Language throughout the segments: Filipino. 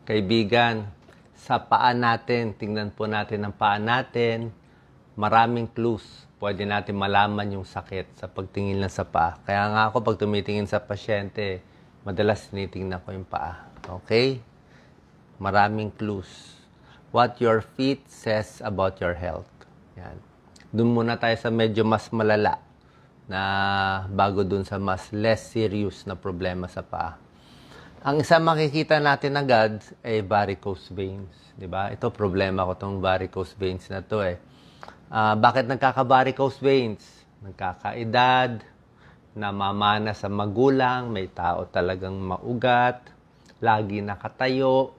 Kaibigan, sa paa natin, tingnan po natin ang paa natin, maraming clues. Pwede natin malaman yung sakit sa pagtingin lang sa paa. Kaya nga ako, pag tumitingin sa pasyente, madalas tinitingnan ko yung paa. Okay? Maraming clues. What your feet says about your health. Yan. Doon muna tayo sa medyo mas malala na bago dun sa mas less serious na problema sa paa. Ang isa makikita natin agad ay varicose veins. Diba? Ito, problema ko itong varicose veins na to eh. Bakit nagkaka-varicose veins? Nagkakaedad, namamana sa magulang, may tao talagang maugat, lagi nakatayo,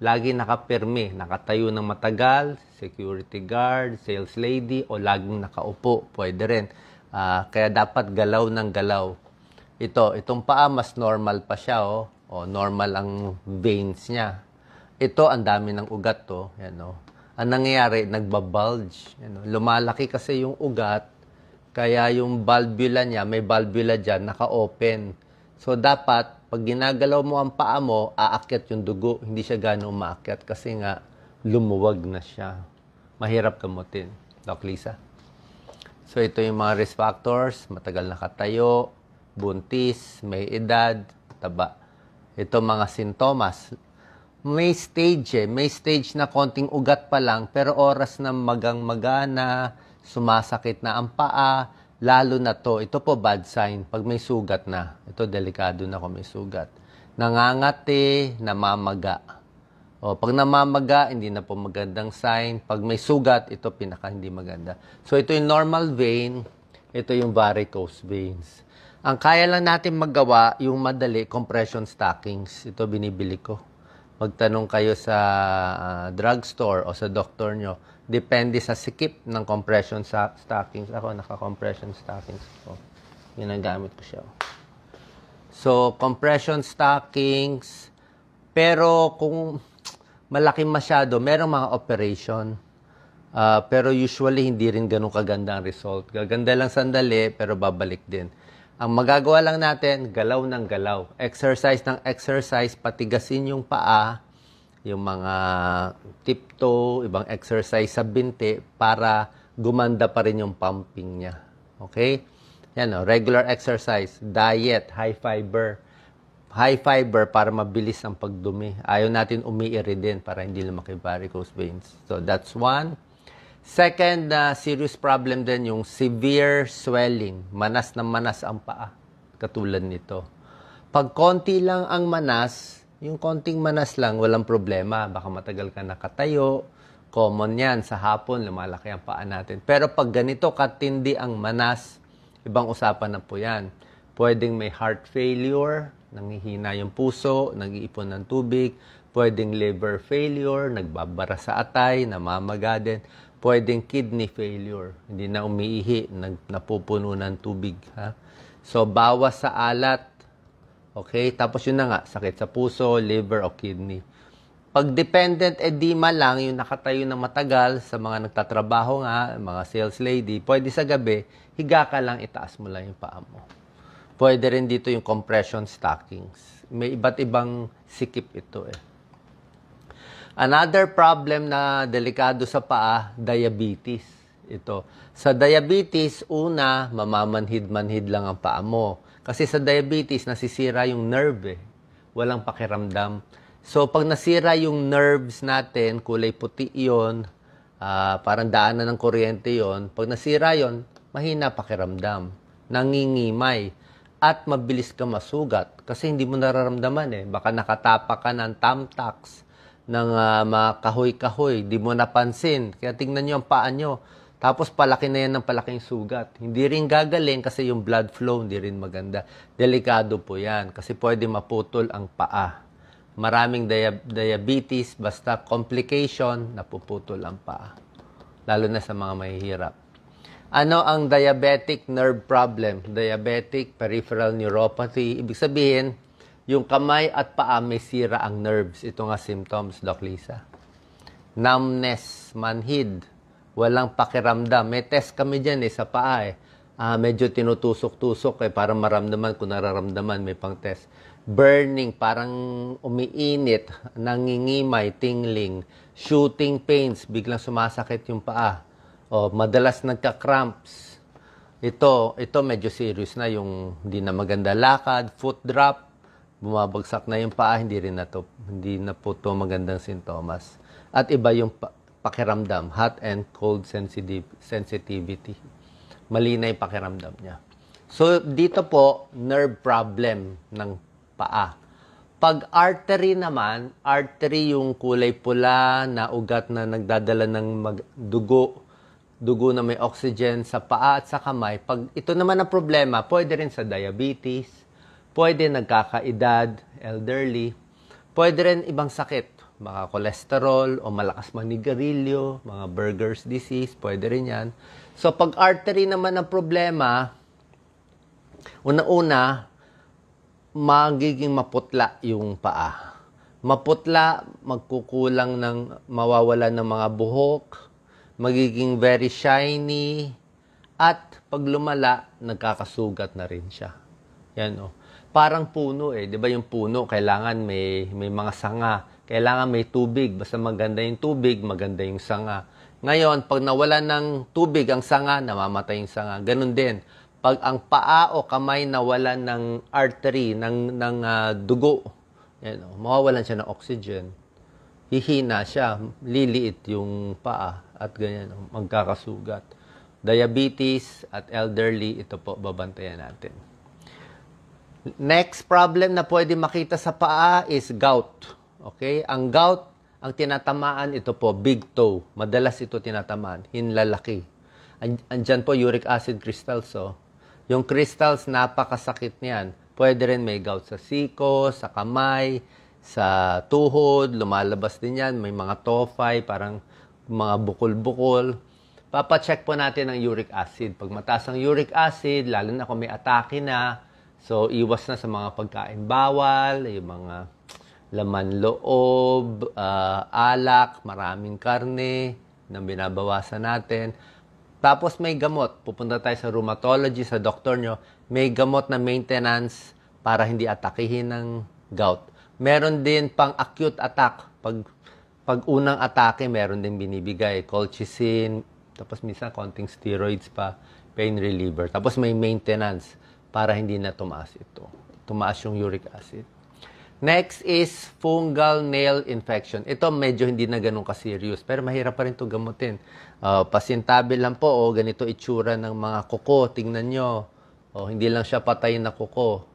lagi nakapirmi, nakatayo ng matagal, security guard, sales lady, o laging nakaupo, pwede rin. Kaya dapat galaw ng galaw. Itong paa, mas normal pa siya, oh. O, normal ang veins niya. Ito, ang dami ng ugat to. Yan, oh. Ang nangyayari, nagbabulge. Yan, oh. Lumalaki kasi yung ugat, kaya yung valvula niya, may valvula dyan, naka-open. So, dapat, pag ginagalaw mo ang paa mo, aakyat yung dugo. Hindi siya gano'ng umaakyat kasi nga, lumuwag na siya. Mahirap gamutin. Doc Lisa? So, ito yung mga risk factors. Matagal nakatayo, buntis, may edad, taba. Ito mga sintomas. May stage na konting ugat pa lang, pero oras na magang-magana, sumasakit na ang paa, lalo na to. Ito po bad sign, pag may sugat na. Ito delikado na kung may sugat. Nangangati, namamaga. O, pag namamaga, hindi na po magandang sign. Pag may sugat, ito pinaka hindi maganda. So ito yung normal vein, ito yung varicose veins. Ang kaya lang natin magawa, yung madali, compression stockings. Ito binibili ko. Magtanong kayo sa drugstore o sa doktor nyo. Depende sa sikip ng compression stockings. Ako, naka-compression stockings ko. Ginagamit ko siya. So, compression stockings. Pero kung malaki masyado, merong mga operation. Pero usually, hindi rin ganun kaganda ang result. Gaganda lang sandali, pero babalik din. Ang magagawa lang natin, galaw ng galaw. Exercise ng exercise, patigasin yung paa, yung mga tiptoe, ibang exercise sa binti para gumanda pa rin yung pumping niya. Okay? Yan o, regular exercise, diet, high fiber. High fiber para mabilis ang pagdumi. Ayaw natin umiiri din para hindi lumaki varicose veins. So, that's one. Second, serious problem din yung severe swelling. Manas na manas ang paa. Katulad nito. Pag konti lang ang manas, yung konting manas lang, walang problema. Baka matagal ka nakatayo. Common yan. Sa hapon, lumalaki ang paa natin. Pero pag ganito katindi ang manas, ibang usapan na po yan. Pwedeng may heart failure, nanghihina yung puso, nag-iipon ng tubig. Pwedeng liver failure, nagbabara sa atay, namamaga din. Pwedeng kidney failure, hindi na umiihi, napupuno ng tubig. Ha? So, bawas sa alat. Okay? Tapos yun na nga, sakit sa puso, liver o kidney. Pag dependent edema lang, yung nakatayo na matagal sa mga nagtatrabaho nga, mga sales lady, pwede sa gabi, higa ka lang, itaas mo lang yung paa mo. Pwede rin dito yung compression stockings. May iba't ibang sikip ito eh. Another problem na delikado sa paa, diabetes. Ito. Sa diabetes, una, mamamanhid-manhid lang ang paa mo. Kasi sa diabetes, nasisira yung nerve eh. Walang pakiramdam. So, pag nasira yung nerves natin, kulay puti yun, parang daanan ng kuryente yon. Pag nasira yon, mahina pakiramdam. Nangingimay. At mabilis ka masugat. Kasi hindi mo nararamdaman eh. Baka nakatapa ka ng thumbtacks, ng mga kahoy-kahoy, di mo napansin. Kaya tingnan nyo ang paa nyo. Tapos palaki na yan ng palaking sugat. Hindi rin gagaling kasi yung blood flow hindi rin maganda. Delikado po yan kasi pwede maputol ang paa. Maraming diabetes, basta complication, napuputol ang paa. Lalo na sa mga mahihirap. Ano ang diabetic nerve problem? Diabetic peripheral neuropathy. Ibig sabihin, yung kamay at paa may sira ang nerves. Ito nga symptoms, Doc Lisa. Numbness, manhid, walang pakiramdam. May test kami dyan sa paa eh. Medyo tinutusok-tusok para maramdaman kung nararamdaman, may pang test. burning, parang umiinit, nangingimay, tingling, shooting pains, biglang sumasakit yung paa, o madalas nagka-cramps. Ito medyo serious na, yung hindi na maganda lakad, foot drop, bumabagsak na yung paa, hindi na po to magandang sintomas. At iba yung pakiramdam, hot and cold sensitivity. Mali na yung pakiramdam niya. So, dito po, nerve problem ng paa. Pag artery naman, artery yung kulay pula na ugat na nagdadala ng dugo na may oxygen sa paa at sa kamay. Pag ito naman ang problema, pwede rin sa diabetes, pwede nagkakaedad, elderly, pwede rin ibang sakit, mga cholesterol o malakas manigarilyo, mga Buerger's disease, pwede rin yan. So, pag artery naman ang problema, una-una, magiging maputla yung paa. Maputla, magkukulang mawawala ng mga buhok, magiging very shiny, at pag lumala, nagkakasugat na rin siya. Yan o. Parang puno di ba yung puno, kailangan may mga sanga. Kailangan may tubig. Basta maganda yung tubig, maganda yung sanga. Ngayon, pag nawala ng tubig ang sanga, namamatay yung sanga. Ganun din. Pag ang paa o kamay nawala ng artery, ng dugo, mawawalan siya ng oxygen. Hihina siya, liliit yung paa at ganyan, magkakasugat. Diabetes at elderly, ito po, babantayan natin. Next problem na pwede makita sa paa is gout. Okay? Ang gout, ang tinatamaan, ito po, big toe. Madalas ito tinatamaan, hinlalaki. Andyan po, uric acid crystals. Yung crystals, napakasakit niyan. Pwede rin may gout sa siko, sa kamay, sa tuhod, lumalabas din yan. May mga tophi, parang mga bukol-bukol. Papacheck po natin ang uric acid. Pag mataas ang uric acid, lalo na kung may atake na, so iwas na sa mga pagkain bawal, yung mga laman loob, alak, maraming karne na binabawasan natin. Tapos may gamot. Pupunta tayo sa rheumatology, sa doktor nyo. May gamot na maintenance para hindi atakihin ng gout. Meron din pang acute attack. Pag unang atake, meron din binibigay. Colchicine, tapos minsan konting steroids pa, pain reliever. Tapos may maintenance para hindi na tumaas ito. Tumaas yung uric acid. Next is fungal nail infection. Ito medyo hindi na ganun ka-serious, pero mahirap pa rin ito gamutin. Pasintabi lang po, ganito itsura ng mga kuko. Tingnan nyo. Hindi lang siya patay na kuko.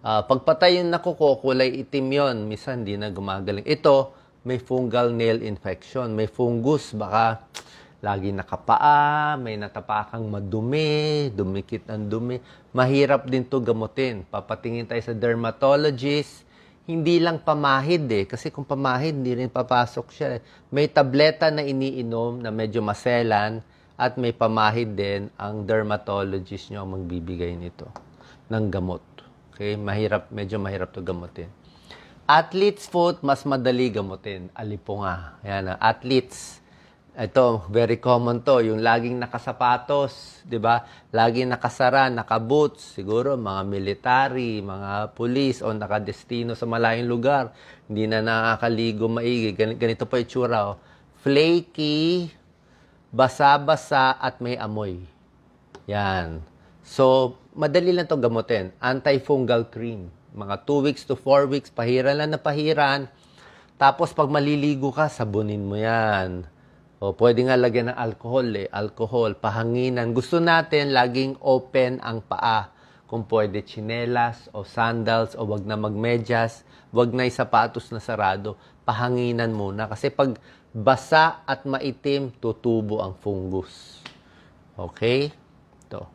Pag patay na kuko, kulay itim yon. Minsan hindi na gumagaling. Ito, may fungal nail infection. May fungus, baka lagi nakapaa, may natapakang madumi, dumikit ang dumi. Mahirap din to gamutin. Papatingin tayo sa dermatologist. Hindi lang pamahid kasi kung pamahid, hindi rin papasok siya. May tableta na iniinom na medyo maselan at may pamahid din, ang dermatologist nyo ang magbibigay nito ng gamot. Okay? Medyo mahirap to gamutin. Athlete's foot, mas madali gamutin. Alipunga. Yan, athletes. Ito, very common to. Yung laging nakasapatos, di ba? Laging nakasara, nakaboots. Siguro, mga military, mga police, o nakadestino sa malayong lugar. Hindi na nakakaligo maigi. Ganito pa itsura. Flaky, basa-basa, at may amoy. Yan. So, madali lang to gamutin. Antifungal cream. Mga 2 weeks to 4 weeks, pahiran lang na pahiran. Tapos, pag maliligo ka, sabunin mo yan. O pwede nga lagyan ng alcohol, pahanginan. Gusto natin laging open ang paa. Kung pwede tsinelas o sandals o wag na magmedyas, wag na sapatos na sarado, pahanginan muna. Kasi pag basa at maitim, tutubo ang fungus. Okay? Ito.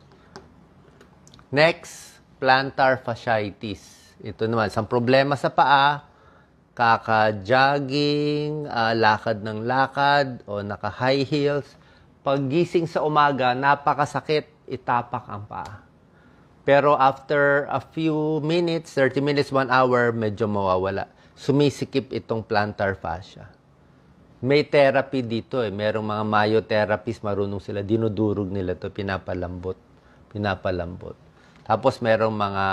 Next, plantar fasciitis. Ito naman, isang problema sa paa. Kaka-jogging, lakad ng lakad, o naka-high heels. Paggising sa umaga, napakasakit, itapak ang paa. Pero after a few minutes, 30 minutes, 1 hour, medyo mawawala. Sumisikip itong plantar fascia. May therapy dito Merong mga myotherapist, marunong sila, dinudurog nila to, pinapalambot. Tapos merong mga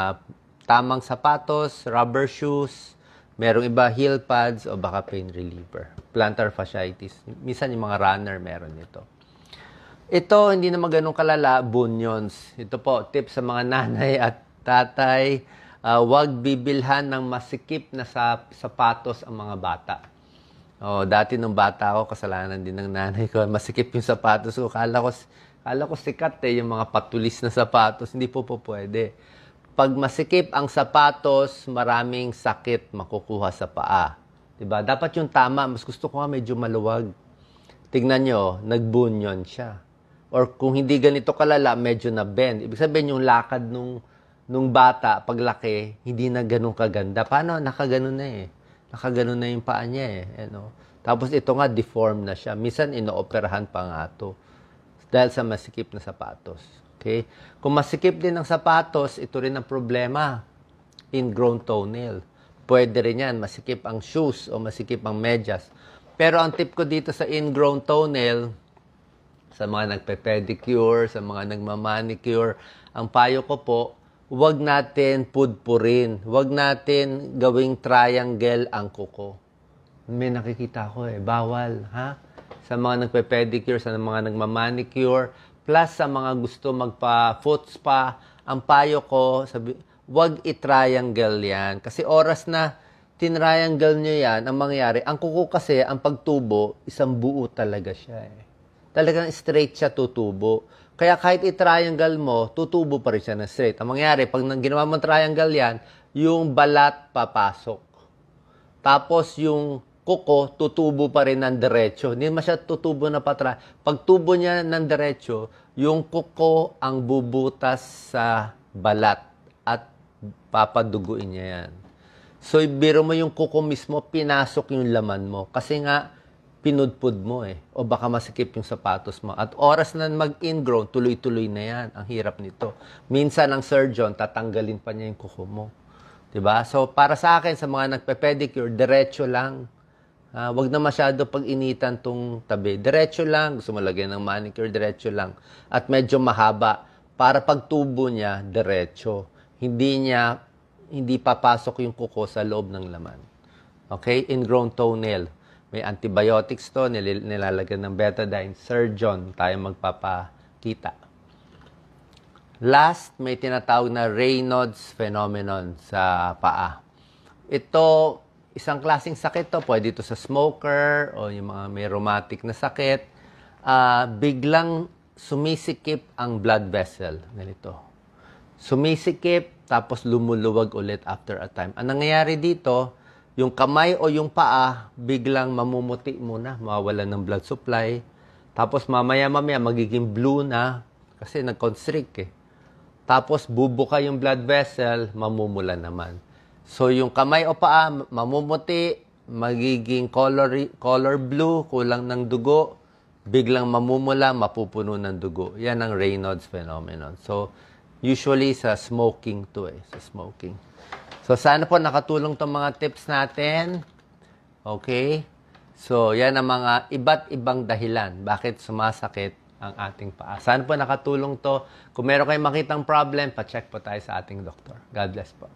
tamang sapatos, rubber shoes, merong iba heel pads o baka pain reliever. Plantar fasciitis. Minsan yung mga runner meron ito. Ito, hindi naman ganun kalala, bunions. Ito po, tip sa mga nanay at tatay, huwag bibilhan ng masikip na sapatos ang mga bata. Dati nung bata ako, kasalanan din ng nanay ko, masikip yung sapatos ko. Kala ko sikat yung mga patulis na sapatos. Hindi po pwede. Pag masikip ang sapatos, maraming sakit makukuha sa paa. Diba? Dapat yung tama. Mas gusto ko nga medyo maluwag. Tignan nyo, nagbunyon siya. Or kung hindi ganito kalala, medyo na-bend. Ibig sabihin yung lakad nung bata, paglaki, hindi na ganun kaganda. Paano? Nakaganon na eh. Nakaganon na yung paa niya eh. Tapos ito nga, deform na siya. Minsan, inooperahan pa nga ito. Dahil sa masikip na sapatos. Okay? Kung masikip din ang sapatos, ito rin ang problema. Ingrown toenail. Pwede rin yan, masikip ang shoes o masikip ang medyas. Pero ang tip ko dito sa ingrown toenail, sa mga nagpe-pedicure, sa mga nagmamanicure, ang payo ko po, huwag natin pudpurin. Huwag natin gawing triangle ang kuko. May nakikita ko bawal, ha? Sa mga nagpe-pedicure, sa mga nagmamanicure, plus sa mga gusto magpa-foot spa, ang payo ko, wag i-triangle yan. Kasi oras na tinriangle nyo yan, ang mangyayari, ang kuko kasi, ang pagtubo, isang buo talaga siya Talagang straight siya tutubo. Kaya kahit i-triangle mo, tutubo pa rin siya na straight. Ang mangyayari, pag ginawa mong triangle yan, yung balat papasok. Tapos yung kuko, tutubo pa rin ng diretso. Hindi naman siya tutubo na patra. Pag tubo niya ng diretso, yung kuko ang bubutas sa balat at papaduguin niya yan. So, biro mo yung kuko mismo, pinasok yung laman mo. Kasi nga, pinudpud mo O baka masikip yung sapatos mo. At oras na mag-ingrown, tuloy-tuloy na yan. Ang hirap nito. Minsan, ang surgeon, tatanggalin pa niya yung kuko mo. Diba? So, para sa akin, sa mga nagpe-pedicure, diretso lang. Wag na masyado pag-initan tong tabi. Diretso lang. Gusto mo lagyan ng manicure, diretso lang. At medyo mahaba. Para pagtubo niya, diretso. Hindi papasok yung kuko sa loob ng laman. Okay? Ingrown toenail. May antibiotics to. Nilalagyan ng betadine. Surgeon tayo magpapakita. Last, may tinatawag na Raynaud's phenomenon sa paa. Ito, isang klaseng sakit to. Pwede ito sa smoker o yung mga may rheumatic na sakit. Biglang sumisikip ang blood vessel. Ganito. Sumisikip, tapos lumuluwag ulit after a time. Ang nangyayari dito, yung kamay o yung paa, biglang mamumuti muna, mawawalan ng blood supply. Tapos mamaya-mamaya, magiging blue na, kasi nag-constrict Tapos bubuka yung blood vessel, mamumula naman. So, yung kamay o paa, mamumuti, magiging color blue, kulang ng dugo, biglang mamumula, mapupuno ng dugo. Yan ang Raynaud's phenomenon. So, usually sa smoking to sa smoking. So, sana po nakatulong tong mga tips natin. Okay? So, yan ang mga iba't ibang dahilan bakit sumasakit ang ating paa. Sana po nakatulong to. Kung meron kayong makitang problem, pa-check po tayo sa ating doktor. God bless po.